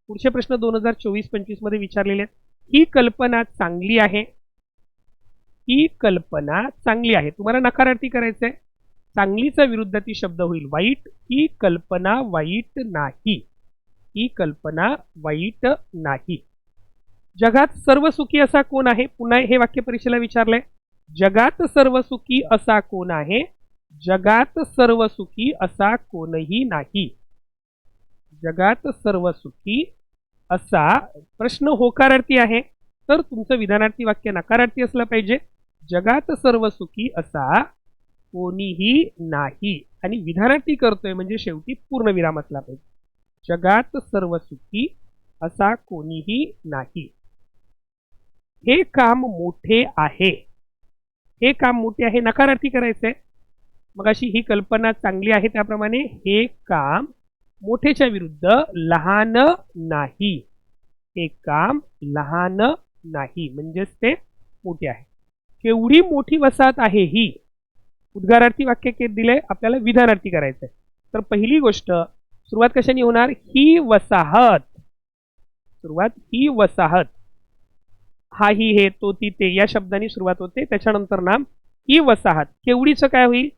पुढचे प्रश्न 2024-25 मध्ये विचारलेले आहेत. ही कल्पना चांगली आहे. ही कल्पना चांगली आहे. तुम्हाला नकारार्थी करायचंय. चांगलीचा विरुद्धार्थी शब्द होईल वाईट. ही कल्पना वाईट नाही. ही कल्पना वाईट नाही. जगात सर्व सुखी असा कोण आहे? पुन्हा हे वाक्य परीक्षेला विचारलंय. जगात सर्व सुखी असा कोण आहे? जगात सर्व सुखी असा कोणही नाही. जगात सर्व सुखी असा प्रश्न होकारार्थी आहे. तर तुमचं विधानार्थी वाक्य नकारार्थी असलं पाहिजे. जगात सर्व सुखी असा कोणीही नाही. आणि विधानार्थी करतोय म्हणजे शेवटी पूर्णविराम असला पाहिजे. जगात सर्व सुखी असा कोणीही नाही. हे काम मोठे आहे. हे काम मोठे आहे नकारार्थी करायचंय. मग अशी ही कल्पना चांगली आहे त्याप्रमाणे हे काम मोठेच्या विरुद्ध लहान नाही. हे काम लहान नाही म्हणजेच ते मोठे आहे. केवढी मोठी वसाहत आहे ही. उद्गारार्थी वाक्य के दिले आपल्याला विधानार्थी करायचंय. तर पहिली गोष्ट सुरुवात कशाने होणार. ही वसाहत. सुरुवात ही वसाहत. हा ही हे तो ती ते या शब्दांनी सुरुवात होते. त्याच्यानंतर नाम ही वसाहत. केवढीचं काय होईल.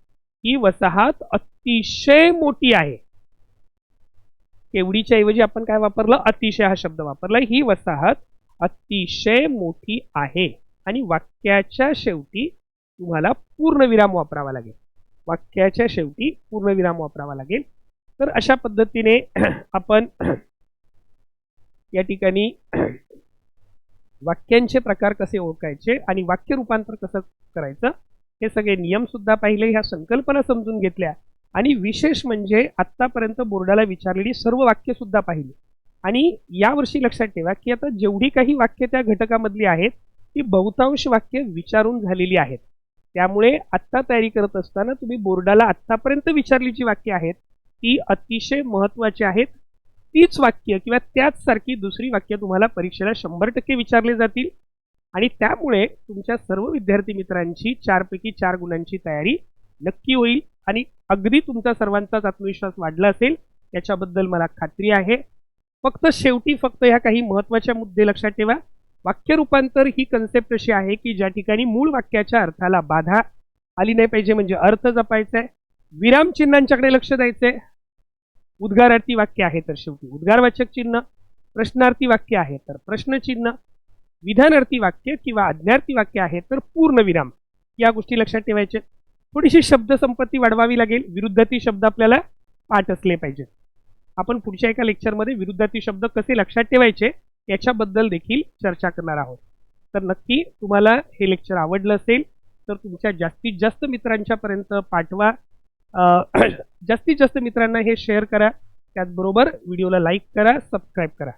ही वसाहत अतिशय मोठी आहे. केवढीच्या ऐवजी आपण काय वापरलं अतिशय हा शब्द वापरला. ही वसाहत अतिशय मोठी आहे. आणि वाक्याच्या शेवटी तुम्हाला पूर्णविराम वापरावा लागेल. वाक्याच्या शेवटी पूर्णविराम वापरावा लागेल. तर अशा पद्धतीने आपण या ठिकाणी वाक्यांचे प्रकार कसे ओळखायचे आणि वाक्य रूपांतर कसं करायचं हे सगळे नियम सुद्धा पाहिले. ह्या संकल्पना समजून घेतल्या आणि विशेष म्हणजे आत्तापर्यंत बोर्डाला विचारलेली सर्व वाक्य सुद्धा पाहिली. आणि यावर्षी लक्षात ठेवा की आता जेवढी काही वाक्य त्या घटकामधली आहेत ती बहुतांश वाक्य विचारून झालेली आहेत. त्यामुळे आत्ता तयारी करत असताना तुम्ही बोर्डाला आत्तापर्यंत विचारली जी वाक्य आहेत ती अतिशय महत्त्वाची आहेत. तीच वाक्य किंवा त्याच सारखी दुसरी वाक्य तुम्हाला परीक्षेला 100% विचारले जातील. आणि त्यामुळे तुमच्या सर्व विद्यार्थी मित्रांची 4 पैकी 4 गुणांची तयारी नक्की होईल. आणि अगदी तुमचा सर्वांचाच आत्मविश्वास वाढला असेल याच्याबद्दल मला खात्री आहे. फक्त शेवटी फक्त ह्या काही महत्त्वाच्या मुद्दे लक्षात ठेवा. वाक्य रूपांतर ही कन्सेप्ट अशी आहे की ज्या ठिकाणी मूळ वाक्याच्या अर्थाला बाधा आली नाही पाहिजे म्हणजे अर्थ जपायचा आहे. विरामचिन्हांच्याकडे लक्ष द्यायचंय. उद्गारार्थी वाक्य आहे तर शेवटी उद्गारवाचक चिन्ह. प्रश्नार्थी वाक्य आहे तर प्रश्नचिन्ह. विधानार्थी वाक्य किंवा आज्ञार्थी वाक्य आहे तर पूर्णविराम. या गोष्टी लक्षात ठेवायच्या. थोडीशी शब्दसंपत्ती वाढवावी लागेल. विरुद्धार्थी शब्द आपल्याला पाठ असले पाहिजेत. आपण पुढच्या एका लेक्चरमध्ये विरुद्धार्थी शब्द कसे लक्षात ठेवायचे याच्याबद्दल देखील चर्चा करणार आहोत. तर नक्की तुम्हाला हे लेक्चर आवडलं असेल तर तुमच्या जास्तीत जास्त मित्रांच्यापर्यंत पाठवा. जास्तीत जास्त मित्रांना हे शेअर करा. त्याचबरोबर व्हिडिओला लाईक करा, सबस्क्राईब करा.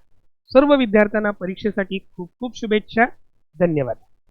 सर्व विद्यार्थ्यांना परीक्षेसाठी खूप खूप शुभेच्छा. धन्यवाद.